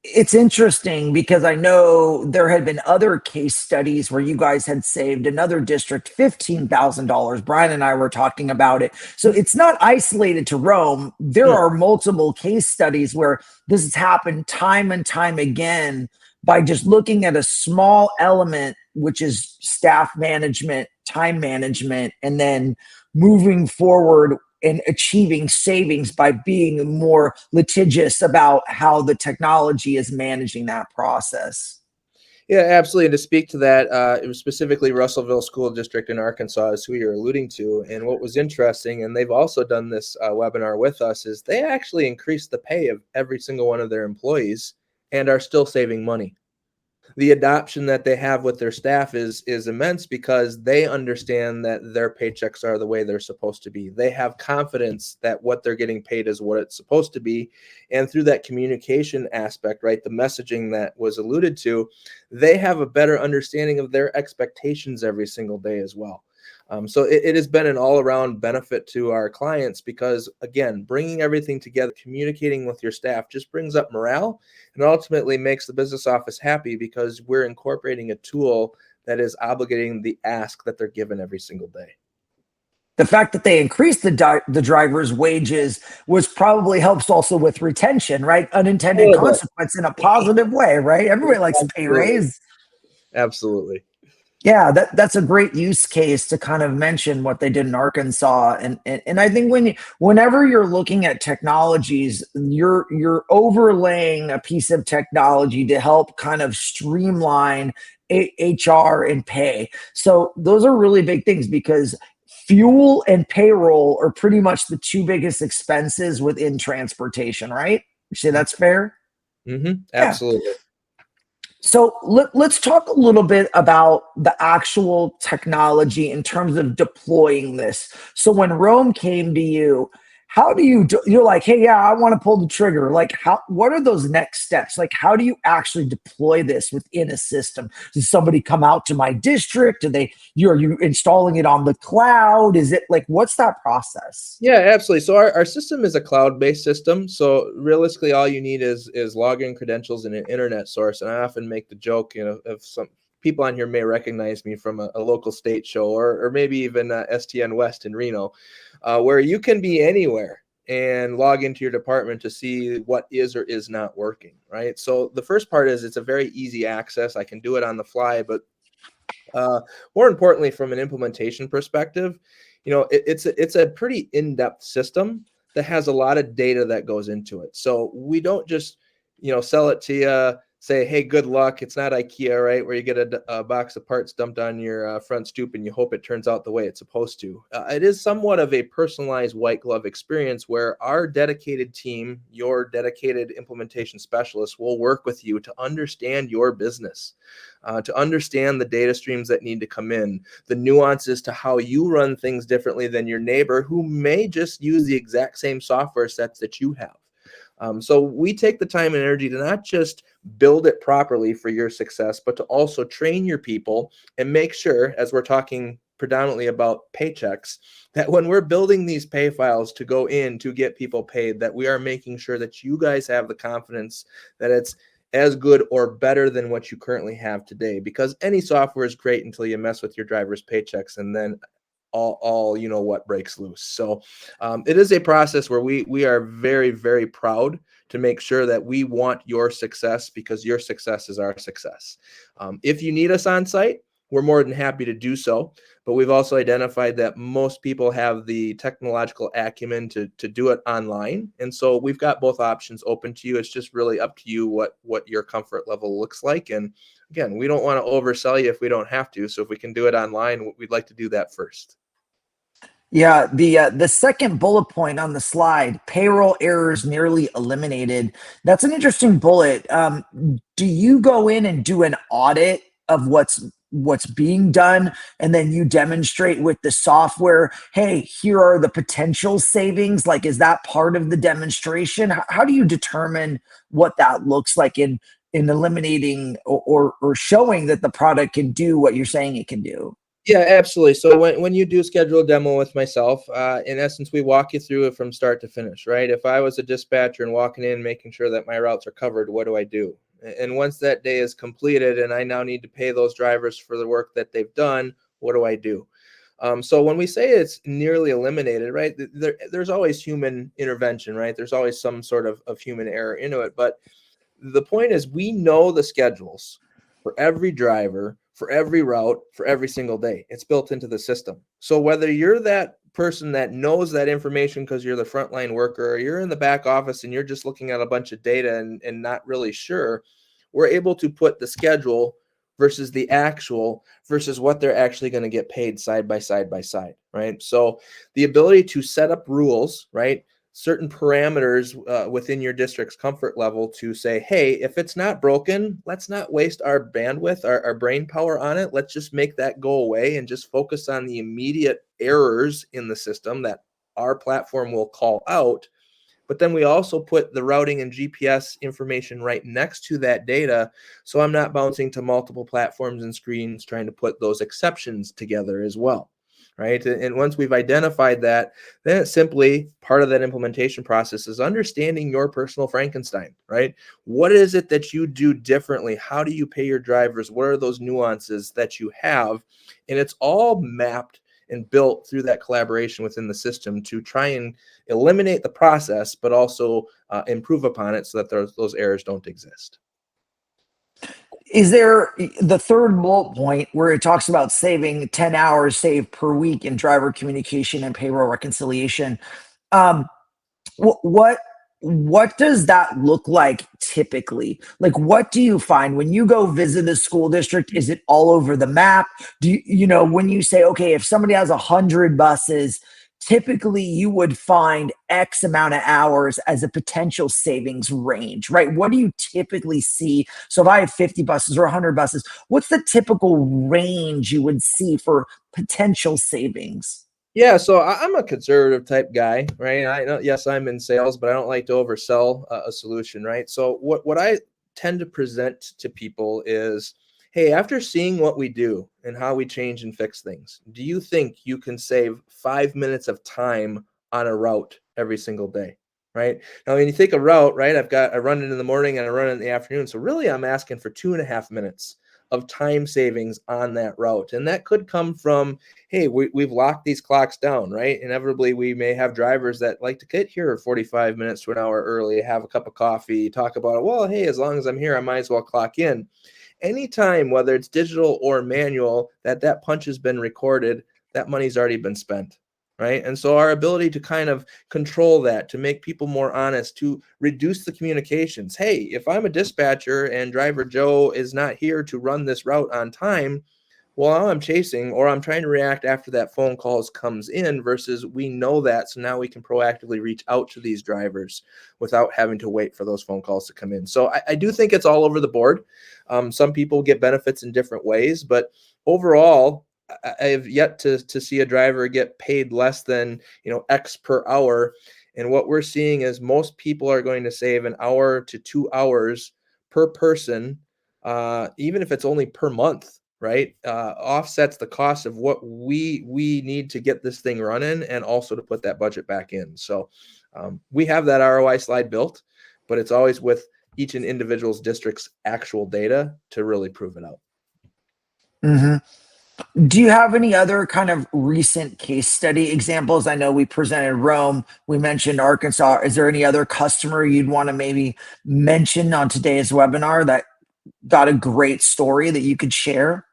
It's interesting because I know there had been other case studies where you guys had saved another district $15,000. Brian and I were talking about it. So it's not isolated to Rome. There are multiple case studies where this has happened time and time again by just looking at a small element, which is staff management, time management, and then moving forward and achieving savings by being more litigious about how the technology is managing that process. Yeah, absolutely. And to speak to that, it was specifically Russellville School District in Arkansas is who you're alluding to. And what was interesting, and they've also done this webinar with us, is they actually increased the pay of every single one of their employees and are still saving money. The adoption that they have with their staff is immense because they understand that their paychecks are the way they're supposed to be. They have confidence that what they're getting paid is what it's supposed to be. And through that communication aspect, right, the messaging that was alluded to, they have a better understanding of their expectations every single day as well. So it has been an all-around benefit to our clients because, again, bringing everything together, communicating with your staff just brings up morale and ultimately makes the business office happy because we're incorporating a tool that is obligating the ask that they're given every single day. The fact that they increased the driver's wages was probably helps also with retention, right? Unintended consequence in a positive way, right? Everybody likes a pay raise. Absolutely. Yeah, that's a great use case to kind of mention what they did in Arkansas, and I think whenever you're looking at technologies, you're overlaying a piece of technology to help kind of streamline HR and pay. So those are really big things because fuel and payroll are pretty much the two biggest expenses within transportation, right? You say that's fair? Mm-hmm. Absolutely. Yeah. So let's talk a little bit about the actual technology in terms of deploying this. So when Rome came to you, how do you're like, hey, yeah, I want to pull the trigger. Like, what are those next steps? Like, how do you actually deploy this within a system? Does somebody come out to my district? Are you installing it on the cloud? Is it like, what's that process? Yeah, absolutely. So our system is a cloud-based system. So realistically, all you need is login credentials and an internet source. And I often make the joke, if some people on here may recognize me from a local state show or maybe even STN West in Reno, where you can be anywhere and log into your department to see what is or is not working, right? So the first part is it's a very easy access. I can do it on the fly, but more importantly, from an implementation perspective, it's a pretty in-depth system that has a lot of data that goes into it. So we don't just, sell it to you, say, hey, good luck. It's not IKEA, right? Where you get a box of parts dumped on your front stoop and you hope it turns out the way it's supposed to. It is somewhat of a personalized white glove experience where our dedicated team, your dedicated implementation specialist, will work with you to understand your business, to understand the data streams that need to come in, the nuances to how you run things differently than your neighbor who may just use the exact same software sets that you have. So we take the time and energy to not just build it properly for your success, but to also train your people and make sure, as we're talking predominantly about paychecks, that when we're building these pay files to go in to get people paid, that we are making sure that you guys have the confidence that it's as good or better than what you currently have today, because any software is great until you mess with your driver's paychecks, and then all you know what breaks loose. So it is a process where we are very, very proud to make sure that we want your success, because your success is our success. If you need us on site, we're more than happy to do so. But we've also identified that most people have the technological acumen to do it online. And so we've got both options open to you. It's just really up to you what your comfort level looks like. And again, we don't want to oversell you if we don't have to. So if we can do it online, we'd like to do that first. Yeah, the second bullet point on the slide, payroll errors nearly eliminated. That's an interesting bullet. Do you go in and do an audit of what's being done, and then you demonstrate with the software, hey, here are the potential savings? Like, is that part of the demonstration? How do you determine what that looks like in eliminating or showing that the product can do what you're saying it can do? Yeah, absolutely. So when you do schedule a demo with myself, in essence, we walk you through it from start to finish, right? If I was a dispatcher and walking in, making sure that my routes are covered, what do I do? And once that day is completed and I now need to pay those drivers for the work that they've done, what do I do? So when we say it's nearly eliminated, right, there's always human intervention, right? There's always some sort of human error into it. But the point is, we know the schedules for every driver, for every route, for every single day. It's built into the system. So whether you're that person that knows that information because you're the frontline worker, or you're in the back office and you're just looking at a bunch of data and not really sure, we're able to put the schedule versus the actual versus what they're actually going to get paid side by side by side, right? So the ability to set up rules, right? Certain parameters within your district's comfort level to say, hey, if it's not broken, let's not waste our bandwidth, our brain power on it. Let's just make that go away and just focus on the immediate errors in the system that our platform will call out. But then we also put the routing and GPS information right next to that data. So I'm not bouncing to multiple platforms and screens trying to put those exceptions together as well. Right. And once we've identified that, then it's simply part of that implementation process is understanding your personal Frankenstein, right? What is it that you do differently? How do you pay your drivers? What are those nuances that you have? And it's all mapped and built through that collaboration within the system to try and eliminate the process, but also improve upon it so that those errors don't exist. Is there the third bullet point where it talks about saving 10 hours saved per week in driver communication and payroll reconciliation? Um, what does that look like typically? Like, what do you find when you go visit a school district? Is it all over the map? Do you know when you say, okay, if somebody has 100 buses, typically you would find X amount of hours as a potential savings range, right? What do you typically see? So if I have 50 buses or 100 buses, what's the typical range you would see for potential savings? Yeah, so I'm a conservative type guy, right? I know, yes, I'm in sales, but I don't like to oversell a solution, right? So what I tend to present to people is, hey, after seeing what we do and how we change and fix things, do you think you can save 5 minutes of time on a route every single day? Right now, when you think a route, right, I run it in the morning and I run it in the afternoon. So really, I'm asking for 2.5 minutes of time savings on that route, and that could come from, hey, we've locked these clocks down, right? Inevitably, we may have drivers that like to get here 45 minutes to an hour early, have a cup of coffee, talk about it. Well, hey, as long as I'm here, I might as well clock in. Anytime, whether it's digital or manual, that punch has been recorded, that money's already been spent, right? And so our ability to kind of control that, to make people more honest, to reduce the communications. Hey, if I'm a dispatcher and driver Joe is not here to run this route on time, well, now I'm chasing or I'm trying to react after that phone calls comes in versus we know that. So now we can proactively reach out to these drivers without having to wait for those phone calls to come in. So I do think it's all over the board. Some people get benefits in different ways, but overall, I have yet to see a driver get paid less than, X per hour. And what we're seeing is most people are going to save an hour to 2 hours per person, even if it's only per month. right, offsets the cost of what we need to get this thing running, and also to put that budget back in. So we have that ROI slide built, but it's always with each individual's district's actual data to really prove it out. Do you have any other kind of recent case study examples? I know we presented Rome, we mentioned Arkansas. Is there any other customer you'd want to maybe mention on today's webinar that got a great story that you could share?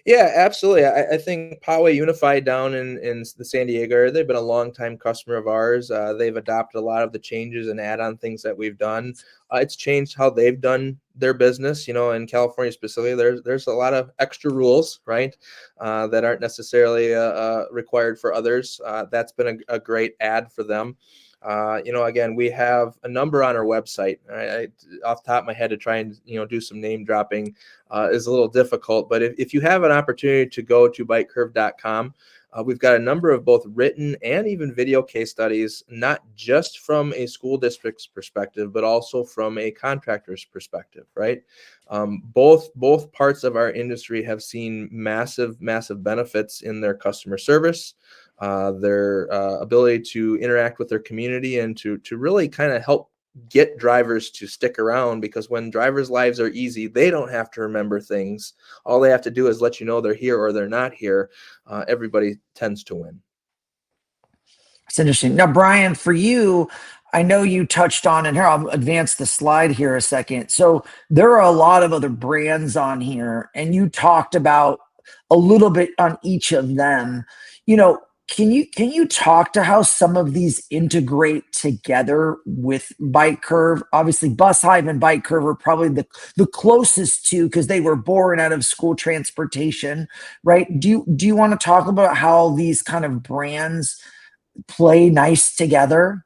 Yeah, absolutely. I think Poway Unified down in the San Diego area, they've been a longtime customer of ours. They've adopted a lot of the changes and add-on things that we've done. It's changed how they've done their business. You know, in California specifically, there's a lot of extra rules, right, that aren't necessarily required for others. That's been a great add for them. You know, again, we have a number on our website. Off the top of my head, to try and, you know, do some name dropping is a little difficult. But if you have an opportunity to go to bitecurve.com, we've got a number of both written and even video case studies, not just from a school district's perspective, but also from a contractor's perspective, right? Both parts of our industry have seen massive benefits in their customer service, their ability to interact with their community, and to really kind of help get drivers to stick around, because when drivers' lives are easy, they don't have to remember things. All they have to do is let you know they're here or they're not here. Everybody tends to win. It's interesting. Now, Brian, for you, I know you touched on, and here I'll advance the slide here a second. So there are a lot of other brands on here, and you talked about a little bit on each of them. You know, can you talk to how some of these integrate together with Bike Curve? Obviously, Bus Hive and Bike Curve are probably the closest to, because they were born out of school transportation, right? Do you want to talk about how these kind of brands play nice together?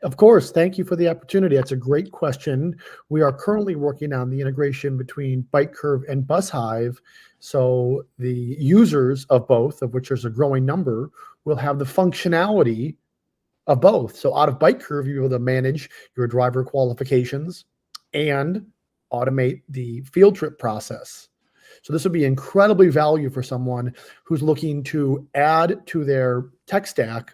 Of course. Thank you for the opportunity. That's a great question. We are currently working on the integration between Bike Curve and Bus Hive. So the users of both, of which there's a growing number, will have the functionality of both. So out of Bike Curve, you'll be able to manage your driver qualifications and automate the field trip process. So this would be incredibly valuable for someone who's looking to add to their tech stack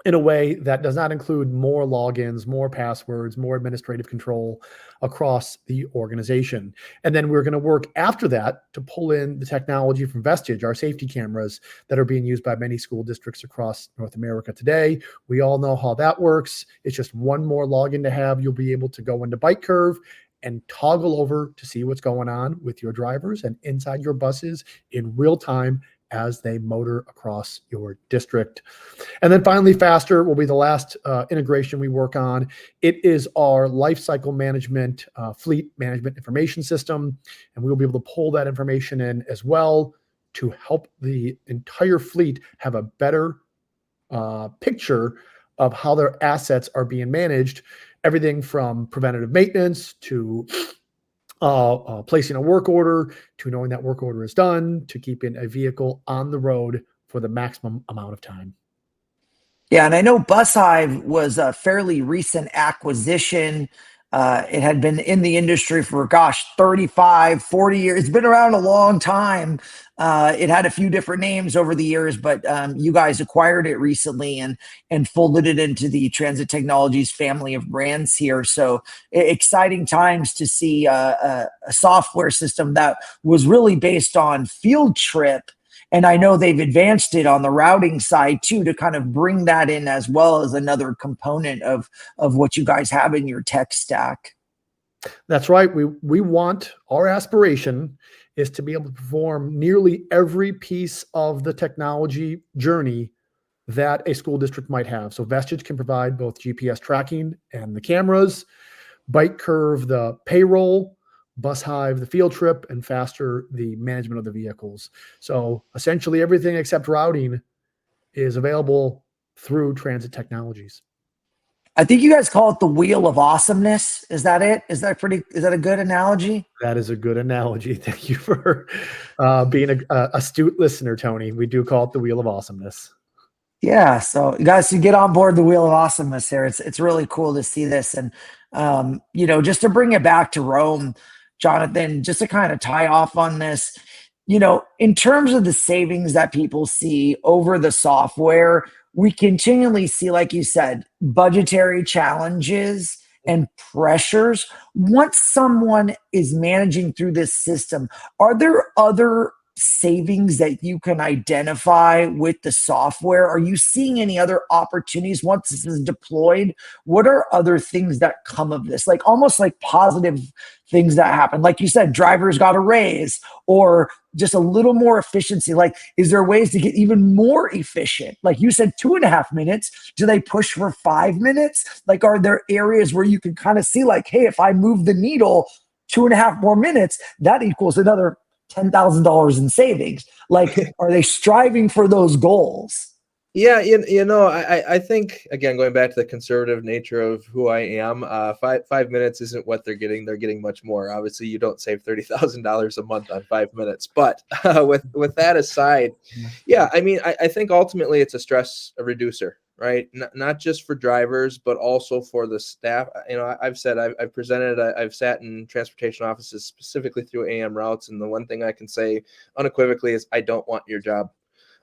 in a way that does not include more logins, more passwords, more administrative control across the organization. And then we're going to work after that to pull in the technology from Vestige, our safety cameras that are being used by many school districts across North America today. We all know how that works. It's just one more login to have. You'll be able to go into Bike Curve and toggle over to see what's going on with your drivers and inside your buses in real time as they motor across your district. And then finally, Faster will be the last integration we work on. It is our lifecycle management, fleet management information system, and we will be able to pull that information in as well to help the entire fleet have a better picture of how their assets are being managed. Everything from preventative maintenance to placing a work order, to knowing that work order is done, to keeping a vehicle on the road for the maximum amount of time. Yeah, and I know Bus Hive was a fairly recent acquisition. It had been in the industry for, 35, 40 years. It's been around a long time. It had a few different names over the years, but you guys acquired it recently and folded it into the Transit Technologies family of brands here. So exciting times to see a software system that was really based on field trip. And I know they've advanced it on the routing side too, to kind of bring that in as well as another component of what you guys have in your tech stack. That's right. We want, our aspiration is to be able to perform nearly every piece of the technology journey that a school district might have. So Vestige can provide both GPS tracking and the cameras, Bike Curve, the payroll, Bus Hive, the field trip, and Faster, the management of the vehicles. So essentially everything except routing is available through Transit Technologies. I think you guys call it the wheel of awesomeness. Is that it? Is that a good analogy? That is a good analogy. Thank you for being a astute listener, Tony. We do call it the wheel of awesomeness. Yeah. So you guys should get on board the wheel of awesomeness here. It's really cool to see this. And, just to bring it back to Rome, Jonathan, just to kind of tie off on this, in terms of the savings that people see over the software, we continually see, like you said, budgetary challenges and pressures. Once someone is managing through this system, are there other savings that you can identify with the software? Are you seeing any other opportunities once this is deployed? What are other things that come of this? Like almost like positive things that happen. Like you said, drivers got a raise or just a little more efficiency. Like, is there ways to get even more efficient? Like you said, 2.5 minutes. Do they push for 5 minutes? Like, are there areas where you can kind of see like, hey, if I move the needle 2.5 more minutes, that equals another $10,000 in savings? Like, are they striving for those goals? Yeah, I think, again, going back to the conservative nature of who I am, 5 minutes isn't what they're getting. They're getting much more. Obviously, you don't save $30,000 a month on 5 minutes. But with that aside, yeah, I mean, I think ultimately it's a stress reducer, right? Not just for drivers, but also for the staff. I've said, I've presented, I've sat in transportation offices specifically through AM routes. And the one thing I can say unequivocally is I don't want your job.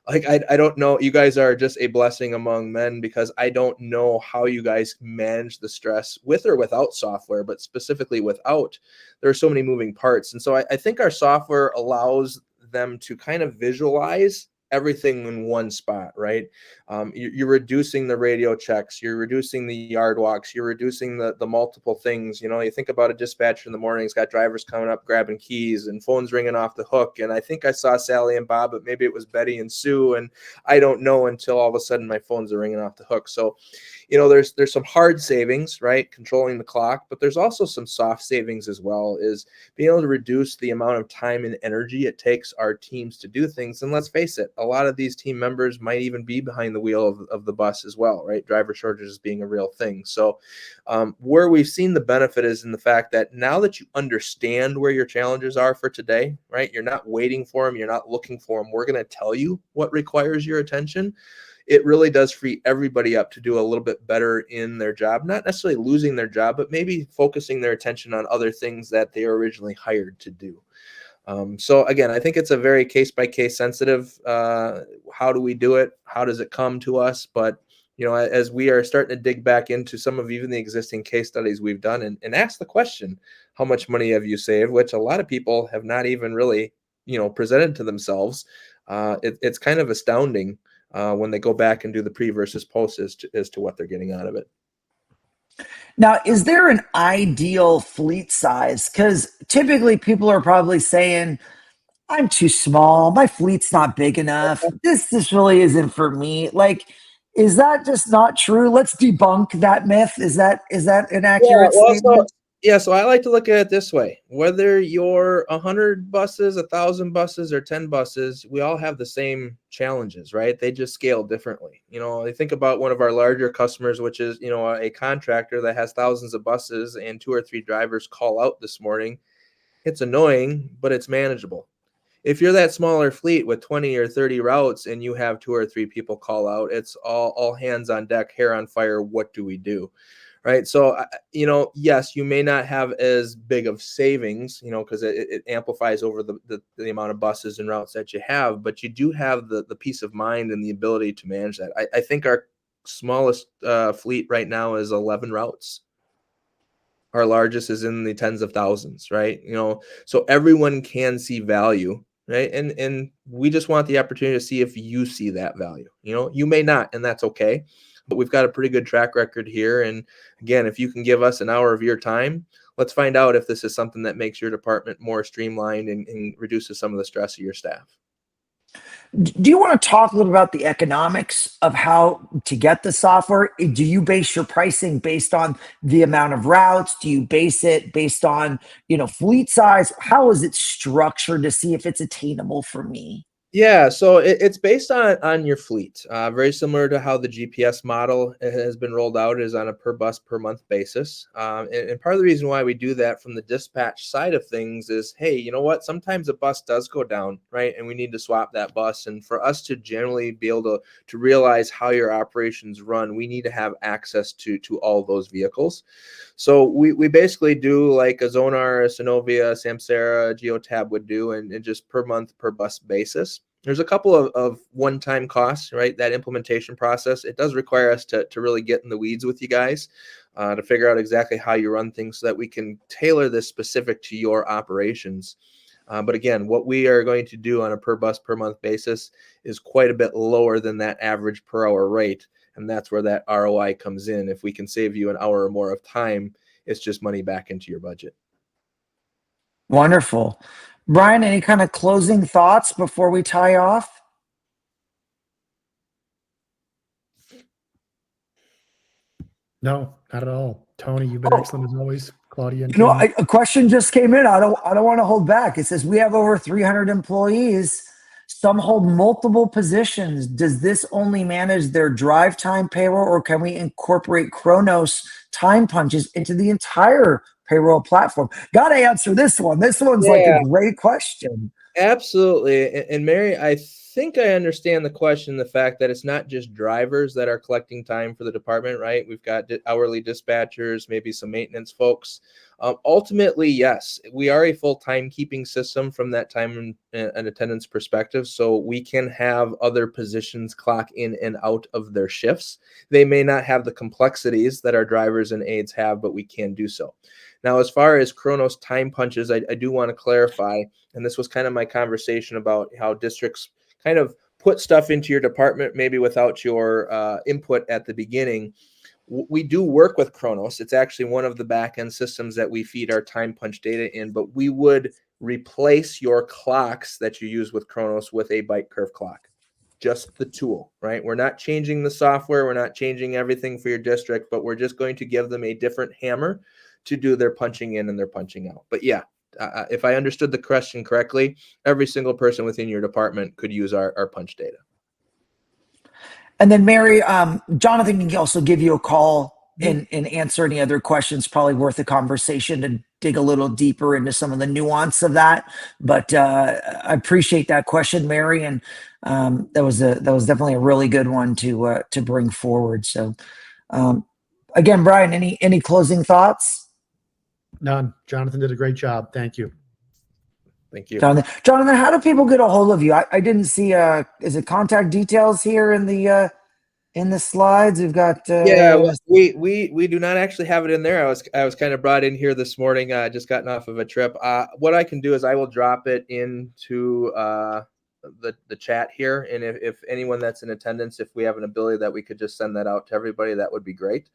Like, I don't know. You guys are just a blessing among men, because I don't know how you guys manage the stress with or without software, but specifically without. There are so many moving parts. And so I think our software allows them to kind of visualize everything in one spot, right? You're reducing the radio checks, you're reducing the yard walks, you're reducing the multiple things. You think about a dispatcher in the morning, he's got drivers coming up grabbing keys and phones ringing off the hook. And I think I saw Sally and Bob, but maybe it was Betty and Sue. And I don't know until all of a sudden my phones are ringing off the hook. So, there's some hard savings, right? Controlling the clock, but there's also some soft savings as well, is being able to reduce the amount of time and energy it takes our teams to do things. And let's face it, a lot of these team members might even be behind the wheel of the bus as well, right? Driver shortages being a real thing. So where we've seen the benefit is in the fact that now that you understand where your challenges are for today, right? You're not waiting for them. You're not looking for them. We're going to tell you what requires your attention. It really does free everybody up to do a little bit better in their job, not necessarily losing their job, but maybe focusing their attention on other things that they were originally hired to do. So again, I think it's a very case-by-case sensitive. How do we do it? How does it come to us? But, as we are starting to dig back into some of even the existing case studies we've done and ask the question, how much money have you saved? Which a lot of people have not even really, presented to themselves. It's kind of astounding when they go back and do the pre versus post as to what they're getting out of it. Now, is there an ideal fleet size? Because typically people are probably saying, I'm too small. My fleet's not big enough. This really isn't for me. Like, is that just not true? Let's debunk that myth. Is that an accurate statement? So I like to look at it this way. Whether you're 100 buses, 1,000 buses, or 10 buses, we all have the same challenges, right? They just scale differently. I think about one of our larger customers, which is, a contractor that has thousands of buses and 2 or 3 drivers call out this morning. It's annoying, but it's manageable. If you're that smaller fleet with 20 or 30 routes and you have 2 or 3 people call out, it's all hands on deck, hair on fire. What do we do? Right. So, yes, you may not have as big of savings, because it amplifies over the amount of buses and routes that you have, but you do have the peace of mind and the ability to manage that. I think our smallest fleet right now is 11 routes. Our largest is in the tens of thousands, right? So everyone can see value, right? And we just want the opportunity to see if you see that value. You may not, and that's okay. But we've got a pretty good track record here. And again, if you can give us an hour of your time, let's find out if this is something that makes your department more streamlined and reduces some of the stress of your staff. Do you want to talk a little about the economics of how to get the software? Do you base your pricing based on the amount of routes? Do you base it based on, fleet size? How is it structured to see if it's attainable for me? Yeah, so it's based on your fleet. Very similar to how the GPS model has been rolled out, is on a per bus per month basis. And part of the reason why we do that from the dispatch side of things is, hey, you know what? Sometimes a bus does go down, right? And we need to swap that bus. And for us to generally be able to realize how your operations run, we need to have access to all those vehicles. So we basically do like a Zonar, a Synovia, Samsara, Geotab would do, and just per month per bus basis. There's a couple of one-time costs, right? That implementation process, it does require us to really get in the weeds with you guys to figure out exactly how you run things so that we can tailor this specific to your operations. But again, what we are going to do on a per bus per month basis is quite a bit lower than that average per hour rate. And that's where that ROI comes in. If we can save you an hour or more of time, it's just money back into your budget. Wonderful. Brian, any kind of closing thoughts before we tie off? No, not at all. Tony, you've been excellent as always. Claudia and You know, team. a question just came in. I don't want to hold back. It says we have over 300 employees. Some hold multiple positions. Does this only manage their drive time payroll, or can we incorporate Kronos time punches into the entire payroll platform? Got to answer this one. This one's like a great question. Absolutely. And Mary, I think I understand the question, the fact that it's not just drivers that are collecting time for the department, right? We've got hourly dispatchers, maybe some maintenance folks. Ultimately, yes, we are a full timekeeping system from that time and attendance perspective. So we can have other positions clock in and out of their shifts. They may not have the complexities that our drivers and aides have, but we can do so. Now, as far as Kronos time punches, I do want to clarify, and this was kind of my conversation about how districts kind of put stuff into your department, maybe without your input at the beginning. We do work with Kronos. It's actually one of the back-end systems that we feed our time punch data in, but we would replace your clocks that you use with Kronos with a bite curve clock. Just the tool, right? We're not changing the software. We're not changing everything for your district, but we're just going to give them a different hammer to do their punching in and their punching out. But yeah, if I understood the question correctly, every single person within your department could use our punch data. And then Mary, Jonathan can also give you a call and answer any other questions. Probably worth a conversation to dig a little deeper into some of the nuance of that. But I appreciate that question, Mary, and that was definitely a really good one to bring forward. So again, Brian, any closing thoughts? None. Jonathan did a great job. Thank you. Thank you. Jonathan, how do people get a hold of you? I didn't see is it contact details here in the slides? We've got well, we do not actually have it in there. I was kind of brought in here this morning, just gotten off of a trip. What I can do is I will drop it into the chat here, and if anyone that's in attendance, if we have an ability that we could just send that out to everybody, that would be great.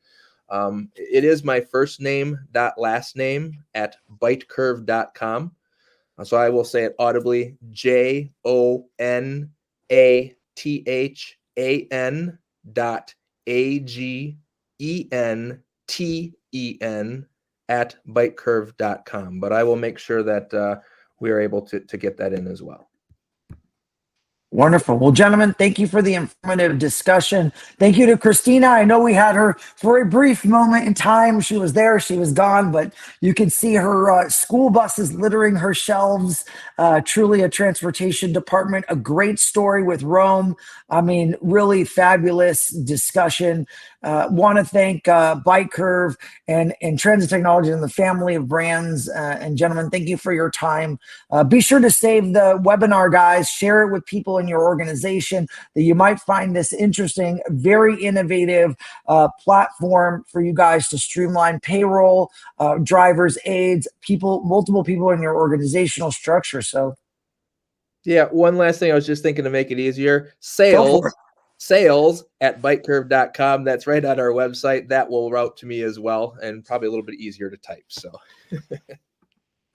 It is my first name dot last name at bitecurve.com. So I will say it audibly, JONATHAN.AGENTEN at bitecurve.com. But I will make sure that we are able to get that in as well. Wonderful. Well, gentlemen, thank you for the informative discussion. Thank you to Christina. I know we had her for a brief moment in time. She was there, she was gone, but you can see her school buses littering her shelves. Truly a transportation department. A great story with Rome. I mean, really fabulous discussion. Want to thank Bike Curve and Transit Technology and the family of brands. And gentlemen, thank you for your time. Be sure to save the webinar, guys. Share it with people in your organization that you might find this interesting, very innovative platform for you guys to streamline payroll, drivers, aides, multiple people in your organizational structure. So, yeah, one last thing I was just thinking to make it easier. Sales at bitecurve.com. That's right on our website. That will route to me as well, and probably a little bit easier to type. So,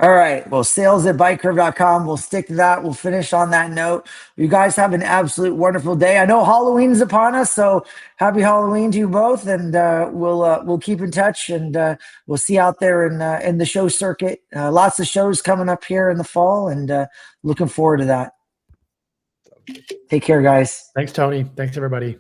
all right. Well, sales at bitecurve.com. We'll stick to that. We'll finish on that note. You guys have an absolute wonderful day. I know Halloween's upon us, so happy Halloween to you both. And we'll keep in touch, and we'll see you out there in the show circuit. Lots of shows coming up here in the fall, and looking forward to that. Take care, guys. Thanks, Tony. Thanks, everybody.